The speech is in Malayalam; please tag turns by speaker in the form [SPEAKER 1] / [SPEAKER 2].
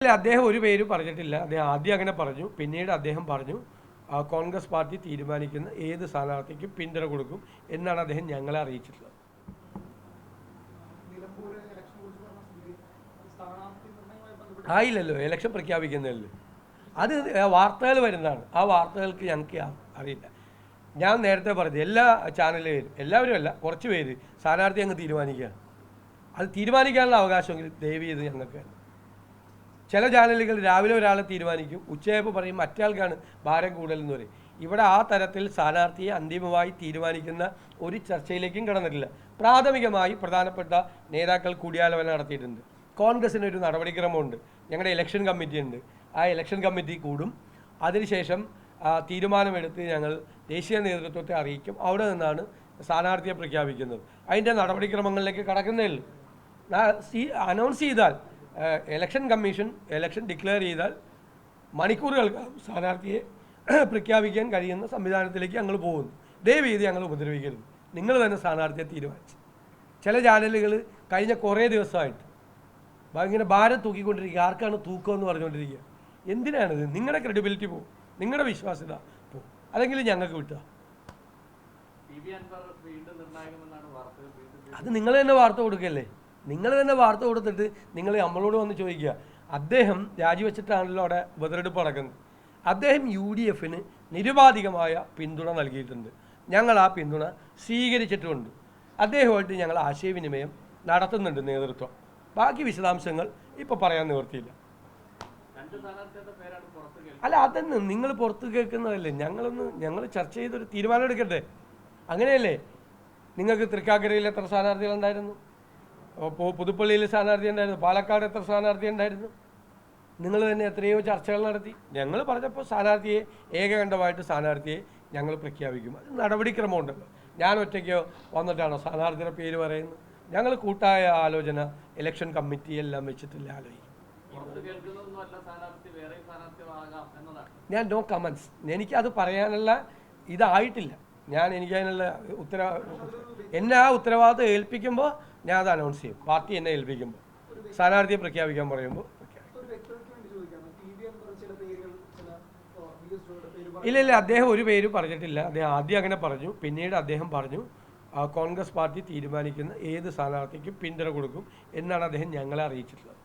[SPEAKER 1] ഇല്ല, അദ്ദേഹം ഒരു പേര് പറഞ്ഞിട്ടില്ല. അദ്ദേഹം ആദ്യം അങ്ങനെ പറഞ്ഞു. പിന്നീട് അദ്ദേഹം പറഞ്ഞു കോൺഗ്രസ് പാർട്ടി തീരുമാനിക്കുന്ന ഏത് സ്ഥാനാർത്ഥിക്കും പിന്തുണ കൊടുക്കും എന്നാണ് അദ്ദേഹം ഞങ്ങളെ അറിയിച്ചിട്ടുള്ളത്. ആയില്ലല്ലോ, ഇലക്ഷൻ പ്രഖ്യാപിക്കുന്നതല്ലോ. അത് വാർത്തകൾ വരുന്നതാണ്. ആ വാർത്തകൾക്ക് ഞങ്ങൾക്ക് അറിയില്ല. ഞാൻ നേരത്തെ പറഞ്ഞു, എല്ലാ ചാനലുകാരും, എല്ലാവരും അല്ല, കുറച്ച് പേര് സ്ഥാനാർത്ഥി അങ്ങ് തീരുമാനിക്കുകയാണ്. അത് തീരുമാനിക്കാനുള്ള അവകാശമെങ്കിൽ ദയവ് ചെയ്ത് ഞങ്ങൾക്ക്. ചില ചാനലുകൾ രാവിലെ ഒരാളെ തീരുമാനിക്കും, ഉച്ചയായപ്പോൾ പറയും മറ്റേയാൾക്കാണ് ഭാരം കൂടുതലെന്ന് പറയും. ഇവിടെ ആ തരത്തിൽ സ്ഥാനാർത്ഥിയെ അന്തിമമായി തീരുമാനിക്കുന്ന ഒരു ചർച്ചയിലേക്കും കടന്നിട്ടില്ല. പ്രാഥമികമായി പ്രധാനപ്പെട്ട നേതാക്കൾ കൂടിയാലോചന നടത്തിയിട്ടുണ്ട്. കോൺഗ്രസിനൊരു നടപടിക്രമമുണ്ട്, ഞങ്ങളുടെ ഇലക്ഷൻ കമ്മിറ്റി ഉണ്ട്. ആ ഇലക്ഷൻ കമ്മിറ്റി കൂടും. അതിനുശേഷം തീരുമാനമെടുത്ത് ഞങ്ങൾ ദേശീയ നേതൃത്വത്തെ അറിയിക്കും. അവിടെ നിന്നാണ് സ്ഥാനാർത്ഥിയെ പ്രഖ്യാപിക്കുന്നത്. അതിൻ്റെ നടപടിക്രമങ്ങളിലേക്ക് കടക്കുന്നേ ഉള്ളൂ. അനൗൺസ് ചെയ്താൽ ഇലക്ഷൻ കമ്മീഷൻ ഇലക്ഷൻ ഡിക്ലെയർ ചെയ്താൽ മണിക്കൂറുകൾക്ക് സ്ഥാനാർത്ഥിയെ പ്രഖ്യാപിക്കാൻ കഴിയുന്ന സംവിധാനത്തിലേക്ക് ഞങ്ങൾ പോകുന്നു. ദയവ് ചെയ്ത് ഞങ്ങൾ ഉപദ്രവിക്കരുത്. നിങ്ങൾ തന്നെ സ്ഥാനാർത്ഥിയെ തീരുമാനിച്ചു. ചില ചാനലുകൾ കഴിഞ്ഞ കുറേ ദിവസമായിട്ട് ഇങ്ങനെ ഭാരം തൂക്കിക്കൊണ്ടിരിക്കുക, ആർക്കാണ് തൂക്കമെന്ന് പറഞ്ഞുകൊണ്ടിരിക്കുക. എന്തിനാണിത്? നിങ്ങളുടെ ക്രെഡിബിലിറ്റി പോകും, നിങ്ങളുടെ വിശ്വാസ്യത പോകും. അല്ലെങ്കിൽ ഞങ്ങൾക്ക് വിട്ടുക. അത് നിങ്ങൾ തന്നെ വാർത്ത കൊടുക്കല്ലേ. നിങ്ങൾ തന്നെ വാർത്ത കൊടുത്തിട്ട് നിങ്ങൾ നമ്മളോട് വന്ന് ചോദിക്കുക. അദ്ദേഹം രാജിവെച്ചിട്ടാണല്ലോ അവിടെ ഉപതെരഞ്ഞെടുപ്പ് നടക്കുന്നത്. അദ്ദേഹം UDFന് നിരുപാധികമായ പിന്തുണ നൽകിയിട്ടുണ്ട്. ഞങ്ങൾ ആ പിന്തുണ സ്വീകരിച്ചിട്ടുമുണ്ട്. അദ്ദേഹമായിട്ട് ഞങ്ങൾ ആശയവിനിമയം നടത്തുന്നുണ്ട് നേതൃത്വം. ബാക്കി വിശദാംശങ്ങൾ ഇപ്പോൾ പറയാൻ നിവൃത്തിയില്ല. അല്ല, അതൊന്നും നിങ്ങൾ പുറത്ത് കേൾക്കുന്നതല്ലേ. ഞങ്ങൾ ചർച്ച ചെയ്തൊരു തീരുമാനം എടുക്കട്ടെ. അങ്ങനെയല്ലേ? നിങ്ങൾക്ക് തൃക്കാക്കരയിൽ എത്ര സ്ഥാനാർത്ഥികളുണ്ടായിരുന്നു? പുതുപ്പള്ളിയിൽ സ്ഥാനാർത്ഥി ഉണ്ടായിരുന്നു. പാലക്കാട് എത്ര സ്ഥാനാർത്ഥി ഉണ്ടായിരുന്നു? നിങ്ങൾ തന്നെ എത്രയോ ചർച്ചകൾ നടത്തി. ഞങ്ങൾ പറഞ്ഞപ്പോൾ സ്ഥാനാർത്ഥിയെ ഏകകണ്ഠമായിട്ട് സ്ഥാനാർത്ഥിയെ ഞങ്ങൾ പ്രഖ്യാപിക്കും. അത് നടപടിക്രമമുണ്ടല്ലോ. ഞാൻ ഒറ്റയ്ക്കോ വന്നിട്ടാണോ സ്ഥാനാർത്ഥിയുടെ പേര് പറയുന്നത്? ഞങ്ങൾ കൂട്ടായ ആലോചന ഇലക്ഷൻ കമ്മിറ്റി എല്ലാം വെച്ചിട്ടില്ല ആലോചിക്കും. ഞാൻ നോ കമൻസ്. എനിക്കത് പറയാനുള്ള ഇതായിട്ടില്ല. എനിക്കതിനുള്ള എന്നെ ആ ഉത്തരവാദിത്വം ഏൽപ്പിക്കുമ്പോൾ ഞാൻ അത് അനൗൺസ് ചെയ്യും. പാർട്ടി എന്നെ ഏൽപ്പിക്കുമ്പോൾ സ്ഥാനാർത്ഥിയെ പ്രഖ്യാപിക്കാൻ പറയുമ്പോൾ ഇല്ല, അദ്ദേഹം ഒരു പേര് പറഞ്ഞിട്ടില്ല. അദ്ദേഹം ആദ്യം അങ്ങനെ പറഞ്ഞു. പിന്നീട് അദ്ദേഹം പറഞ്ഞു കോൺഗ്രസ് പാർട്ടി തീരുമാനിക്കുന്ന ഏത് സ്ഥാനാർത്ഥിക്കും പിന്തുണ കൊടുക്കും എന്നാണ് അദ്ദേഹം ഞങ്ങളെ അറിയിച്ചിട്ടുള്ളത്.